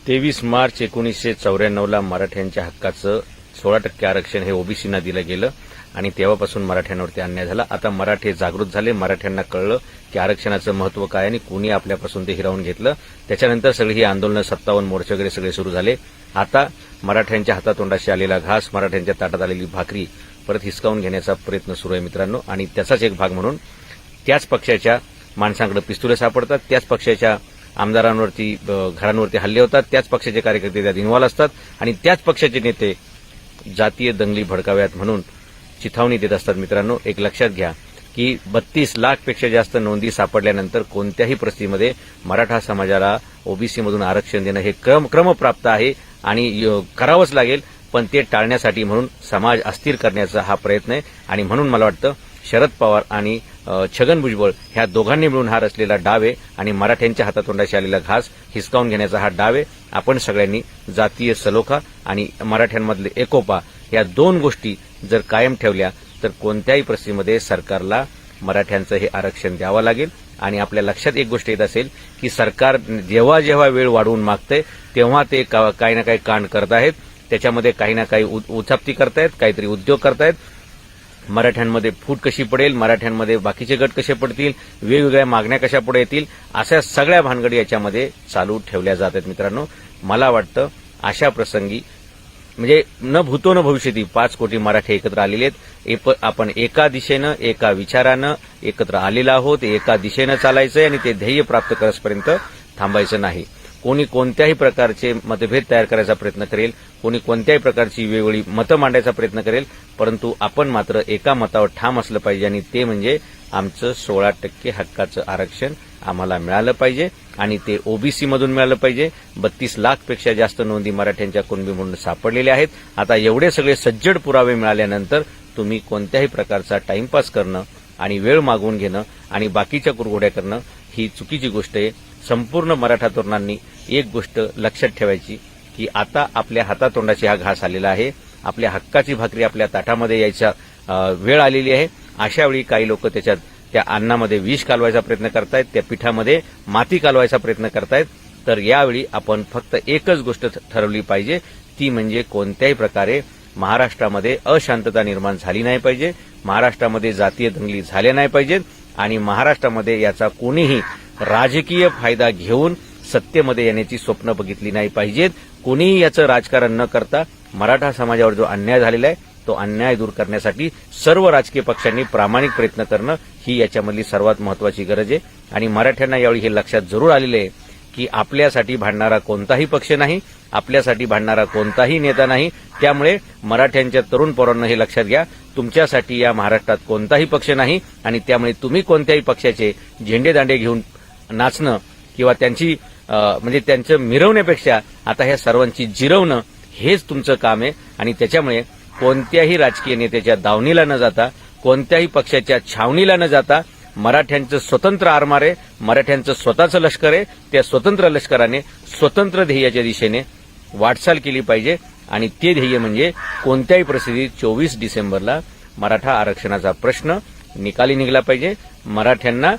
23 मार्च 1994ला मराठ्यांच्या हक्काचं 16% आरक्षण हे ओबीसींना दिलं गेलं आणि तेव्हापासून मराठ्यांवरती अन्याय झाला। आता मराठे जागृत झाले, मराठ्यांना कळलं की आरक्षणाचं महत्त्व काय आणि कोणी आपल्यापासून ते हिरावून घेतलं। त्याच्यानंतर सगळी ही आंदोलनं 57 मोर्चे वगैरे सगळे सुरू झाले। आता मराठ्यांच्या हातातोंडाशी आलेला घास, मराठ्यांच्या ताटात आलेली भाकरी परत हिसकावून घेण्याचा प्रयत्न सुरू आहे मित्रांनो। आणि त्याचाच एक भाग म्हणून त्याच पक्षाच्या माणसांकडे पिस्तुले सापडतात, त्याच पक्षाच्या आमदारांवरती घरांवरती हल्ले होतात, त्याच पक्षाचे कार्यकर्ते त्यात इन्व्हॉल्व असतात आणि त्याच पक्षाचे नेते जातीय दंगली भडकाव्यात म्हणून चिथावणी देत असतात। मित्रांनो, एक लक्षात घ्या की 32 लाखपेक्षा जास्त नोंदी सापडल्यानंतर कोणत्याही परिस्थितीमध्ये मराठा समाजाला ओबीसीमधून आरक्षण देणं हे क्रमप्राप्त आहे आणि करावंच लागेल, पण ते टाळण्यासाठी म्हणून समाज अस्थिर करण्याचा हा प्रयत्न आहे। आणि म्हणून मला वाटतं शरद पवार आणि छगन भुजबळ ह्या दोघांनी मिळून हा रचलेला डाव आहे आणि मराठ्यांच्या हातातोंडाशी आलेला घास हिसकावून घेण्याचा हा डाव आहे। आपण सगळ्यांनी जातीय सलोखा आणि मराठ्यांमधले एकोपा या दोन गोष्टी जर कायम ठेवल्या तर कोणत्याही परिस्थितीमध्ये सरकारला मराठ्यांचं हे आरक्षण द्यावं लागेल। आणि आपल्या लक्षात एक गोष्ट येत असेल की सरकार जेव्हा जेव्हा वेळ वाढवून मागतंय तेव्हा ते काही ना काही कांड करत आहेत, त्याच्यामध्ये काही ना काही उचापती करतायत, काहीतरी उद्योग करतायत। मराठ्यांमध्ये फूट कशी पडेल, मराठ्यांमध्ये बाकीचे गट कसे पडतील, वेगवेगळ्या मागण्या कशा पुढे येतील, अशा सगळ्या भानगडी याच्यामध्ये चालू ठेवल्या जात आहेत। मित्रांनो, मला वाटतं अशा प्रसंगी म्हणजे न भूतो न भविष्यती 5 कोटी मराठी एकत्र आलेले आहेत। आपण एका दिशेनं एका विचारानं एकत्र आलेलो आहोत, एका दिशेनं चालायचंय आणि ते ध्येय प्राप्त करण्यापर्यंत थांबायचं नाही। कोणी कोणत्याही प्रकारचे मतभेद तयार करायचा प्रयत्न करेल, कोणी कोणत्याही प्रकारची वेगवेगळी मतं मांडायचा प्रयत्न करेल, परंतु आपण मात्र एका मतावर ठाम असलं पाहिजे आणि ते म्हणजे आमचं 16% हक्काचं आरक्षण आम्हाला मिळालं पाहिजे आणि ते ओबीसी मधून मिळालं पाहिजे। 32 लाखपेक्षा जास्त नोंदी मराठ्यांच्या कुणबी म्हणून सापडलेल्या आहेत। आता एवढे सगळे सज्जड पुरावे मिळाल्यानंतर तुम्ही कोणत्याही प्रकारचा टाइमपास करणं आणि वेळ मागवून घेणं आणि बाकीच्या कुरघोड्या करणं ही चुकीची गोष्ट आहे। संपूर्ण मराठा तरुणांनी एक गोष्ट लक्षात ठेवायची की आता आपल्या हातातोंडाची हा घास आलेला आहे, आपल्या हक्काची भाकरी आपल्या ताटामध्ये यायचा वेळ आलेली आहे। अशा वेळी काही लोक त्या अन्नामध्ये विष कालवायचा प्रयत्न करतायत, त्या पिठामध्ये माती कालवायचा प्रयत्न करतायत। तर यावेळी आपण फक्त एकच गोष्ट ठरवली पाहिजे, ती म्हणजे कोणत्याही प्रकारे महाराष्ट्रामध्ये अशांतता निर्माण झाली नाही पाहिजे, महाराष्ट्रामध्ये जातीय दंगली झाल्या नाही पाहिजेत आणि महाराष्ट्रामध्ये याचा कोणीही राजकीय फायदा घेऊन सत्तेमध्ये येण्याची स्वप्न बघितली नाही पाहिजेत। कोणीही याचं राजकारण न करता मराठा समाजावर जो अन्याय झालेला आहे तो अन्याय दूर करण्यासाठी सर्व राजकीय पक्षांनी प्रामाणिक प्रयत्न करणं ही याच्यामधली सर्वात महत्वाची गरज आहे। आणि मराठ्यांना यावेळी हे लक्षात जरूर आलेले आहे की आपल्यासाठी भांडणारा कोणताही पक्ष नाही, आपल्यासाठी भांडणारा कोणताही नेता नाही। त्यामुळे मराठ्यांच्या तरुण पोरांनो हे लक्षात घ्या, तुमच्यासाठी या महाराष्ट्रात कोणताही पक्ष नाही आणि त्यामुळे तुम्ही कोणत्याही पक्षाचे झेंडे दांडे घेऊन नाचणं किंवा त्यांची म्हणजे त्यांचं मिरवण्यापेक्षा आता ह्या सर्वांची जिरवणं हेच तुमचं काम आहे। आणि त्याच्यामुळे कोणत्याही राजकीय नेत्याच्या दावणीला न जाता, कोणत्याही पक्षाच्या छावणीला न जाता मराठ्यांचं स्वतंत्र आरमार आहे, मराठ्यांचं स्वतःचं लष्कर आहे, त्या स्वतंत्र लष्कराने स्वतंत्र ध्येयाच्या दिशेने वाटचाल केली पाहिजे। आणि ते ध्येय म्हणजे कोणत्याही परिस्थितीत 24 डिसेंबरला मराठा आरक्षणाचा प्रश्न निकाली निघला पाहिजे। मराठ्यांना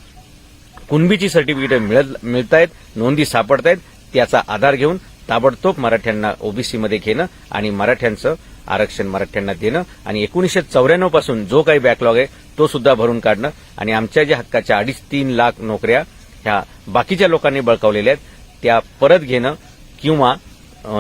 कुणबीची सर्टिफिकेट मिळतायत, नोंदी सापडतायत, त्याचा आधार घेऊन ताबडतोब मराठ्यांना ओबीसीमध्ये घेणं आणि मराठ्यांचं आरक्षण मराठ्यांना देणं आणि 1994 पासून जो काही बॅकलॉग आहे तो सुद्धा भरून काढणं आणि आमच्या ज्या हक्काच्या 2.5-3 लाख नोकऱ्या ह्या बाकीच्या लोकांनी बळकावलेल्या आहेत त्या परत घेणं किंवा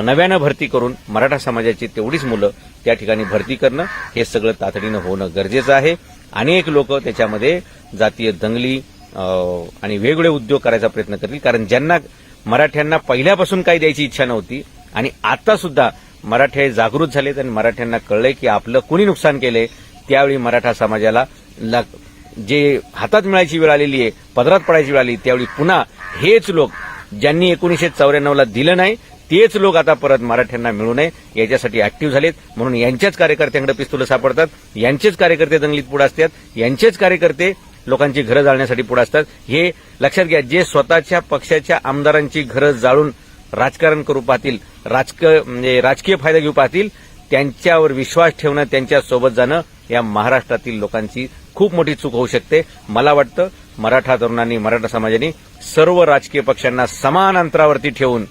नव्यानं भरती करून मराठा समाजाची तेवढीच मुलं त्या ठिकाणी भरती करणं हे सगळं तातडीनं होणं गरजेचं आहे। अनेक लोक त्याच्यामध्ये जातीय दंगली आणि वेगवेगळे उद्योग करायचा प्रयत्न करतील, कारण ज्यांना मराठ्यांना पहिल्यापासून काही द्यायची इच्छा नव्हती आणि आता सुद्धा मराठे जागृत झालेत आणि मराठ्यांना कळलंय की आपलं कुणी नुकसान केलंय, त्यावेळी मराठा समाजाला जे हातात मिळायची वेळ आलेली आहे, पदरात पडायची वेळ आली, त्यावेळी पुन्हा हेच लोक ज्यांनी 1994ला दिलं नाही तेच लोक आता परत मराठ्यांना मिळू नये याच्यासाठी ऍक्टिव्ह झालेत। म्हणून यांच्याच कार्यकर्त्यांकडे पिस्तुलं सापडतात, यांचेच कार्यकर्ते दंगलीत पुढे असतात, यांचेच कार्यकर्ते लोकांची घरं जाळण्यासाठी पुढे असतात। हे लक्षात घ्या, जे स्वतःच्या पक्षाच्या आमदारांची घरं जाळून राजकारण करू पाहतील, राजकीय फायदा घेऊ पाहतील, त्यांच्यावर विश्वास ठेवणं, त्यांच्यासोबत जाणं या महाराष्ट्रातील लोकांची खूप मोठी चूक होऊ शकते। मला वाटतं मराठा तरुणांनी, मराठा समाजाने सर्व राजकीय पक्षांना समान अंतरावरती ठेवून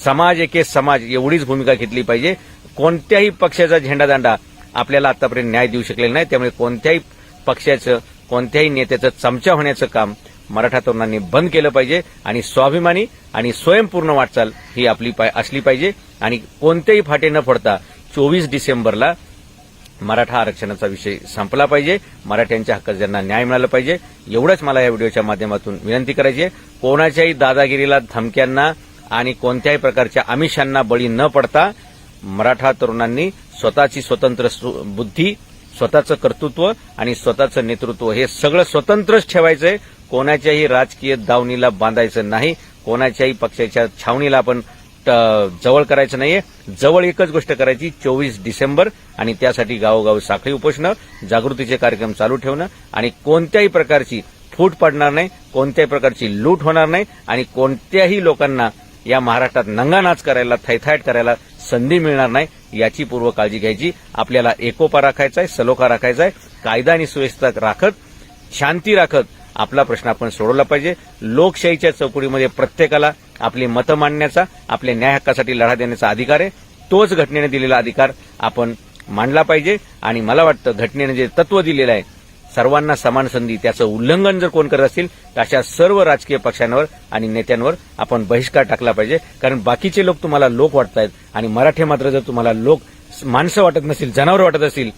समाज एके समाज एवढीच भूमिका घेतली पाहिजे. कोणत्याही पक्षाचा झेंडादांडा आपल्याला आतापर्यंत न्याय देऊ शकलेला नाही. त्यामुळे कोणत्याही पक्षाचं कोणत्याही नेत्याचं चमचा होण्याचं काम मराठा तरुणांनी बंद केलं पाहिजे आणि स्वाभिमानी आणि स्वयंपूर्ण वाटचाल ही आपली असली पाहिजे. आणि कोणतेही फाटे न पडता 24 डिसेंबरला मराठा आरक्षणाचा विषय संपला पाहिजे. मराठ्यांच्या हक्कात ज्यांना न्याय मिळाला पाहिजे. एवढंच मला या व्हिडिओच्या माध्यमातून विनंती करायची आहे. कोणाच्याही दादागिरीला, धमक्यांना आणि कोणत्याही प्रकारच्या आमिषांना बळी न पडता मराठा तरुणांनी स्वतःची स्वतंत्र बुद्धी, स्वतःचं कर्तृत्व आणि स्वतःचं नेतृत्व हे सगळं स्वतंत्रच ठेवायचंय. कोणाच्याही राजकीय दावणीला बांधायचं नाही. कोणाच्याही पक्षाच्या छावणीला आपण जवळ करायचं नाहीये. जवळ एकच गोष्ट करायची, 24 डिसेंबर, आणि त्यासाठी गावोगावी साखळी उपोषणं, जागृतीचे कार्यक्रम चालू ठेवणं आणि कोणत्याही प्रकारची फूट पडणार नाही, कोणत्याही प्रकारची लूट होणार नाही आणि कोणत्याही लोकांना या महाराष्ट्रात नंगानाच करायला, थैथाट करायला संधी मिळणार नाही याची पूर्व काळजी घ्यायची. आपल्याला एकोपा राखायचा आहे, सलोखा राखायचा आहे. कायदा आणि सुव्यवस्था राखत, शांती राखत आपला प्रश्न आपण सोडवला पाहिजे. लोकशाहीच्या चौकटीमध्ये प्रत्येकाला आपली मतं मांडण्याचा, आपल्या न्याय हक्कासाठी लढा देण्याचा अधिकार आहे. तोच घटनेने दिलेला अधिकार आपण मांडला पाहिजे. आणि मला वाटतं घटनेने जे तत्व दिलेलं आहे, सर्वांना समान संधी, त्याचं उल्लंघन जर कोण करत असतील तर अशा सर्व राजकीय पक्षांवर आणि नेत्यांवर आपण बहिष्कार टाकला पाहिजे. कारण बाकीचे लोक तुम्हाला लोक वाटतायत आणि मराठे मात्र जर तुम्हाला लोक माणसं वाटत नसतील, जनावर वाटत असतील,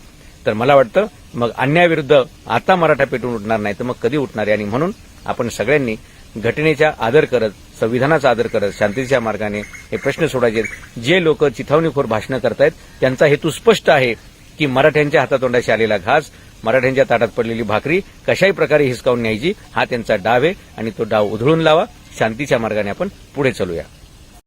तर मला वाटतं मग अन्यायाविरुद्ध आता मराठा पेटून उठणार नाही तर मग कधी उठणार आहे. आणि म्हणून आपण सगळ्यांनी घटनेचा आदर करत, संविधानाचा आदर करत शांतीच्या मार्गाने हे प्रश्न सोडायचे. जे लोक चिथावणीखोर भाषणं करतायत त्यांचा हेतू स्पष्ट आहे की मराठ्यांच्या हातातोंडाशी आलेला घास, मराठ्यांच्या ताटात पडलेली भाकरी कशाही प्रकारे हिसकावून न्यायची, हा त्यांचा डाव आहे. आणि तो डाव उधळून लावा. शांतीच्या मार्गाने आपण पुढे चालूया.